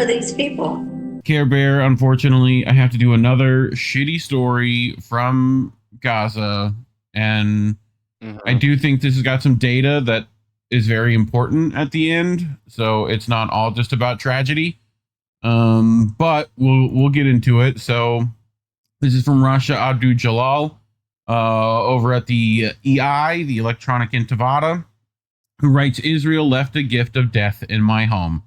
are these people? Care Bear, unfortunately, I have to do another shitty story from Gaza, and I do think this has got some data that is very important at the end, so it's not all just about tragedy. But we'll get into it. So this is from Rasha Abdul Jalal, over at the EI, the Electronic Intifada, who writes, Israel left a gift of death in my home.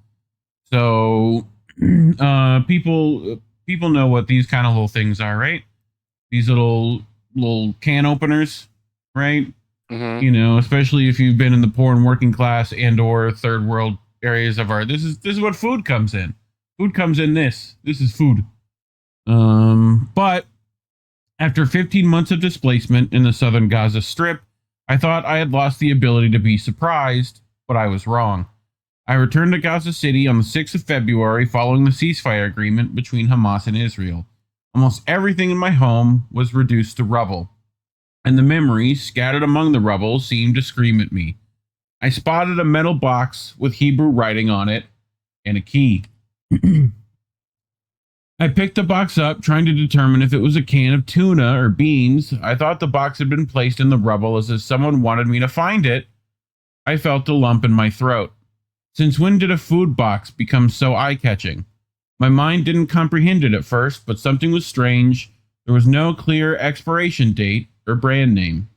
So people know what these kind of little things are, right? These little can openers, right? You know, especially if you've been in the poor and working class and or third world areas of our, this is what food comes in. Food comes in this. This is food. But after 15 months of displacement in the southern Gaza Strip, I thought I had lost the ability to be surprised, but I was wrong. I returned to Gaza City on the 6th of February following the ceasefire agreement between Hamas and Israel. Almost everything in my home was reduced to rubble, and the memories scattered among the rubble seemed to scream at me. I spotted a metal box with Hebrew writing on it and a key. I picked the box up, trying to determine if it was a can of tuna or beans. I thought the box had been placed in the rubble as if someone wanted me to find it. I felt a lump in my throat. Since when did a food box become so eye-catching? My mind didn't comprehend it at first, but something was strange. There was no clear expiration date or brand name.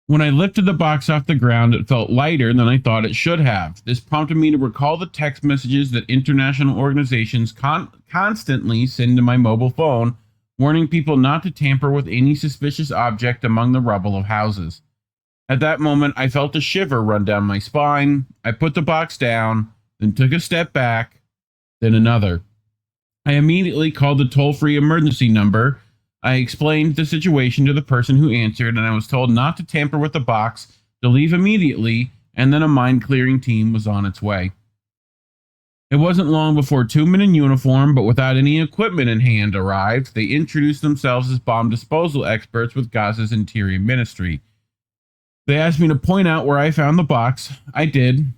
When I lifted the box off the ground, it felt lighter than I thought it should have. This prompted me to recall the text messages that international organizations constantly send to my mobile phone, warning people not to tamper with any suspicious object among the rubble of houses. At that moment, I felt a shiver run down my spine. I put the box down, then took a step back, then another. I immediately called the toll-free emergency number. I explained the situation to the person who answered, and I was told not to tamper with the box, to leave immediately, and then a mine-clearing team was on its way. It wasn't long before 2 men in uniform, but without any equipment in hand, arrived. They introduced themselves as bomb disposal experts with Gaza's Interior Ministry. They asked me to point out where I found the box. I did.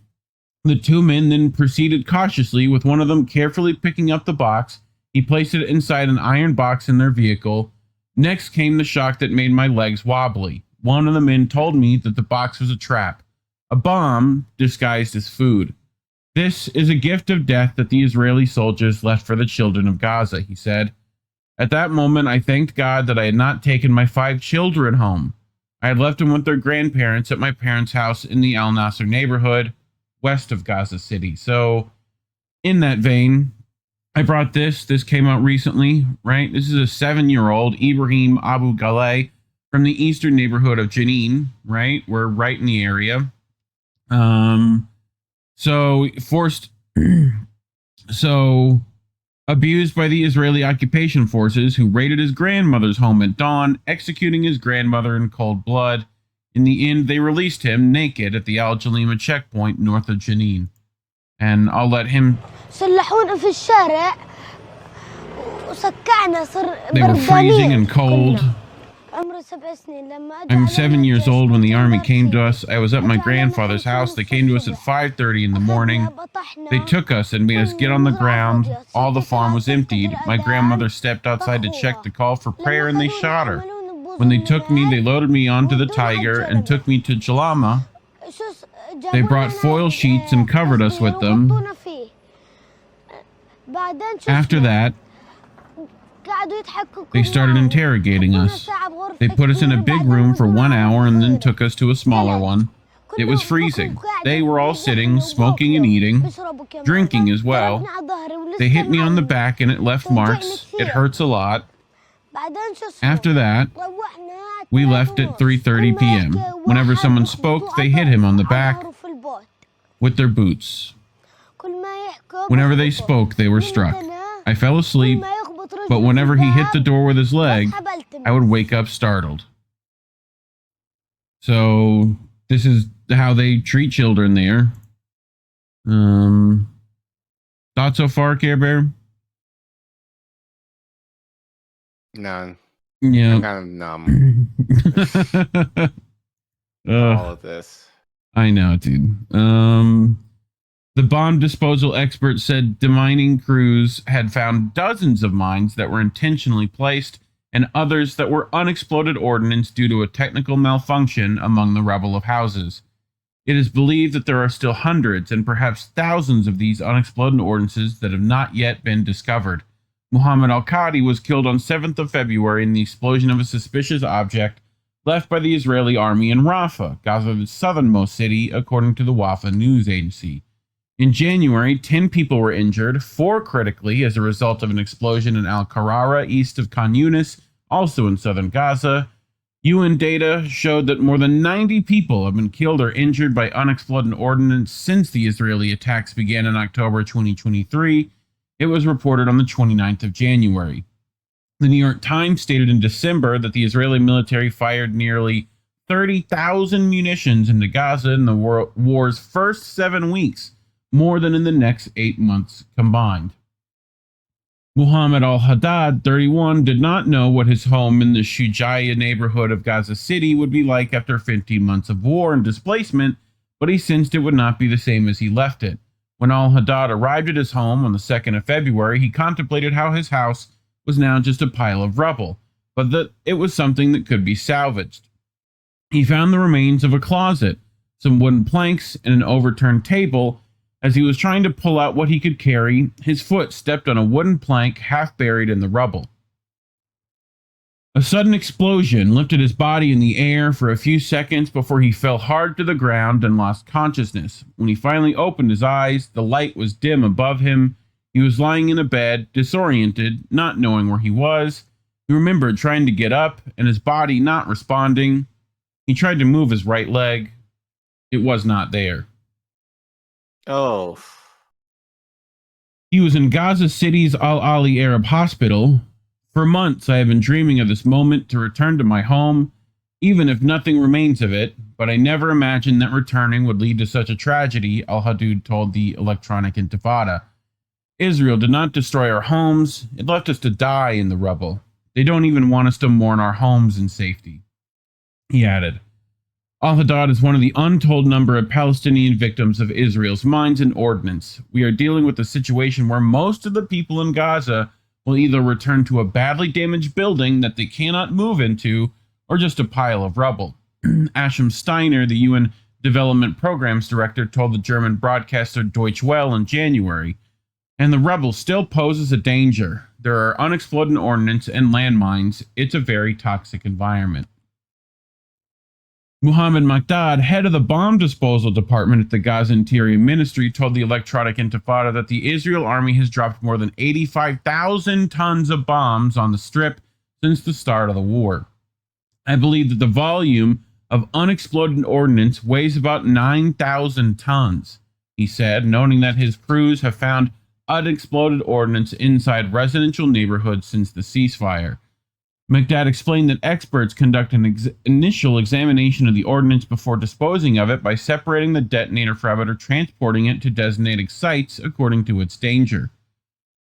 The 2 men then proceeded cautiously, with one of them carefully picking up the box. He placed it inside an iron box in their vehicle. Next came the shock that made my legs wobbly. One of the men told me that the box was a trap, a bomb disguised as food. This is a gift of death that the Israeli soldiers left for the children of Gaza, he said. At that moment, I thanked God that I had not taken my 5 children home. I had left them with their grandparents at my parents' house in the Al Nasser neighborhood, west of Gaza City. So, in that vein, I brought this. This came out recently, right? This is a 7-year-old, Ibrahim Abu Galeh, from the eastern neighborhood of Jenin, right? We're right in the area. So abused by the Israeli occupation forces, who raided his grandmother's home at dawn, executing his grandmother in cold blood. In the end, they released him naked at the Al Jalima checkpoint north of Jenin. And I'll let him... They were freezing and cold. I'm 7 years old when the army came to us. I was at my grandfather's house. They came to us at 5:30 in the morning. They took us and made us get on the ground. All the farm was emptied. My grandmother stepped outside to check the call for prayer, and they shot her. When they took me, they loaded me onto the Tiger and took me to Jalama. They brought foil sheets and covered us with them. After that, they started interrogating us. They put us in a big room for 1 hour and then took us to a smaller one. It was freezing. They were all sitting, smoking and eating, drinking as well. They hit me on the back and it left marks. It hurts a lot. After that, we left at 3:30 p.m. Whenever someone spoke, they hit him on the back with their boots. Whenever they spoke, they were struck. I fell asleep, but whenever he hit the door with his leg, I would wake up startled. So this is how they treat children there. Thoughts so far, Care Bear? None. Yeah. I'm kind of numb. All of this. I know, dude. The bomb disposal expert said demining crews had found dozens of mines that were intentionally placed and others that were unexploded ordnance due to a technical malfunction among the rubble of houses. It is believed that there are still hundreds and perhaps thousands of these unexploded ordnances that have not yet been discovered. Muhammad al-Qadi was killed on 7th of February in the explosion of a suspicious object left by the Israeli army in Rafah, Gaza's southernmost city, according to the Wafa news agency. In January, 10 people were injured, 4 critically, as a result of an explosion in Al-Qarara, east of Khan Yunis, also in southern Gaza. UN data showed that more than 90 people have been killed or injured by unexploded ordnance since the Israeli attacks began in October 2023. It was reported on the 29th of January. The New York Times stated in December that the Israeli military fired nearly 30,000 munitions into Gaza in the war's first 7 weeks, more than in the next 8 months combined. Muhammad al-Haddad, 31, did not know what his home in the Shujaiya neighborhood of Gaza City would be like after 15 months of war and displacement, but he sensed it would not be the same as he left it. When al-Haddad arrived at his home on the 2nd of February, he contemplated how his house was now just a pile of rubble, but that it was something that could be salvaged. He found the remains of a closet, some wooden planks, and an overturned table. As he was trying to pull out what he could carry, his foot stepped on a wooden plank half buried in the rubble. A sudden explosion lifted his body in the air for a few seconds before he fell hard to the ground and lost consciousness. When he finally opened his eyes, the light was dim above him. He was lying in a bed, disoriented, not knowing where he was. He remembered trying to get up and his body not responding. He tried to move his right leg. It was not there. Oh. He was in Gaza City's Al-Ali Arab Hospital. For months, I have been dreaming of this moment to return to my home, even if nothing remains of it, but I never imagined that returning would lead to such a tragedy, al-Haddad told the electronic Intifada. Israel did not destroy our homes. It left us to die in the rubble. They don't even want us to mourn our homes in safety. He added, Al-Haddad is one of the untold number of Palestinian victims of Israel's mines and ordnance. We are dealing with a situation where most of the people in Gaza will either return to a badly damaged building that they cannot move into or just a pile of rubble. Asham Steiner, the UN Development Programs Director, told the German broadcaster Deutsche Welle in January, and the rubble still poses a danger. There are unexploded ordnance and landmines. It's a very toxic environment. Muhammad Maqdad, head of the bomb disposal department at the Gaza Interior Ministry, told the electronic Intifada that the Israel army has dropped more than 85,000 tons of bombs on the strip since the start of the war. I believe that the volume of unexploded ordnance weighs about 9,000 tons, he said, noting that his crews have found unexploded ordnance inside residential neighborhoods since the ceasefire. Maqdad explained that experts conduct an initial examination of the ordnance before disposing of it by separating the detonator from it or transporting it to designated sites according to its danger.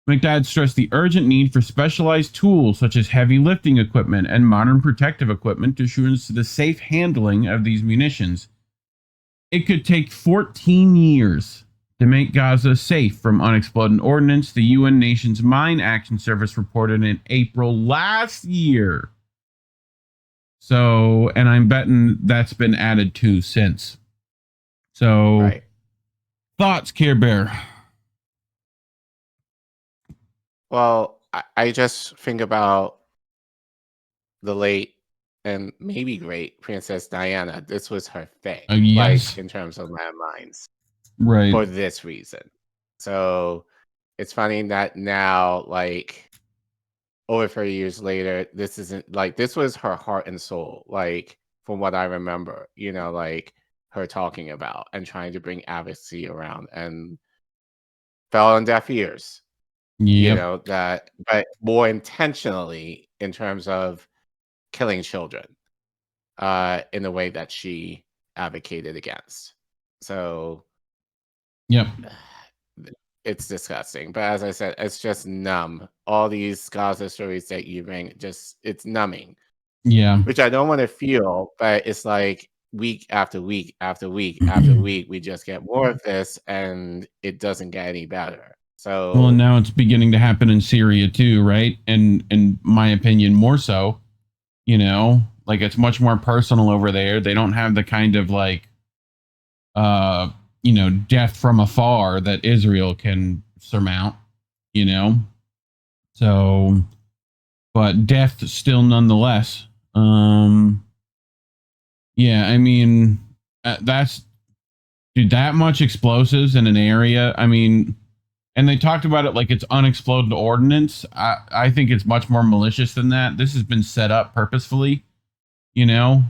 Maqdad stressed the urgent need for specialized tools such as heavy lifting equipment and modern protective equipment to ensure the safe handling of these munitions. It could take 14 years to make Gaza safe from unexploded ordnance, the UN Nations Mine Action Service reported in April last year. So, and I'm betting that's been added to since. So, Right. Thoughts, Care Bear? Well, I just think about the late and maybe great Princess Diana. This was her thing, Yes. like in terms of landmines. Right. For this reason. So it's funny that now, like over 30 years later, this isn't like this was her heart and soul, like from what I remember, like her talking about and trying to bring advocacy around and fell on deaf ears. Yep. That but more intentionally in terms of killing children in the way that she advocated against. So Yep. it's disgusting. But as I said, it's just numb. All these Gaza stories that you bring, it's numbing. Yeah. Which I don't want to feel, but it's like week after week after week after week, we just get more of this, and it doesn't get any better. So well, now it's beginning to happen in Syria too, right? And in my opinion, more so. You know, like it's much more personal over there. They don't have the kind of like, you know, death from afar that Israel can surmount. You know, so, but death still nonetheless. Yeah, I mean, that's dude, that much explosives in an area. I mean, and they talked about it like it's unexploded ordnance. I think it's much more malicious than that. This has been set up purposefully, you know?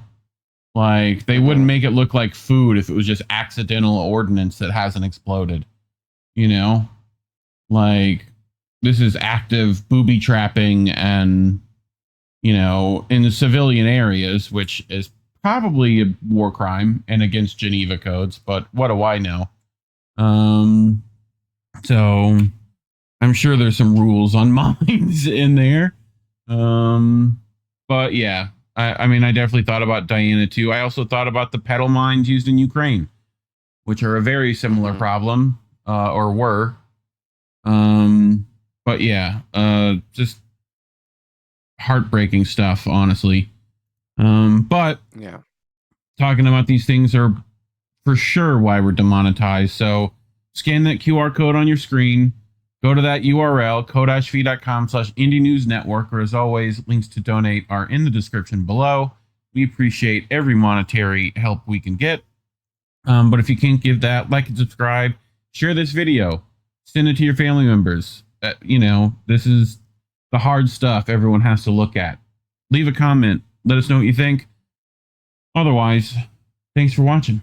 Like they wouldn't make it look like food if it was just accidental ordnance that hasn't exploded, you know? Like this is active booby trapping and, you know, in the civilian areas, which is probably a war crime and against Geneva codes, but what do I know? So I'm sure there's some rules on mines in there. But yeah, I mean, I definitely thought about Diana too. I also thought about the pedal mines used in Ukraine, which are a very similar problem, or were. But yeah, just heartbreaking stuff, honestly. But yeah, talking about these things are for sure why we're demonetized. So scan that QR code on your screen. Go to that URL, ko-fi.com/indienewsnetwork, or as always, links to donate are in the description below. We appreciate every monetary help we can get. But if you can't give that, like and subscribe, share this video, send it to your family members. You know, this is the hard stuff everyone has to look at. Leave a comment. Let us know what you think. Otherwise, thanks for watching.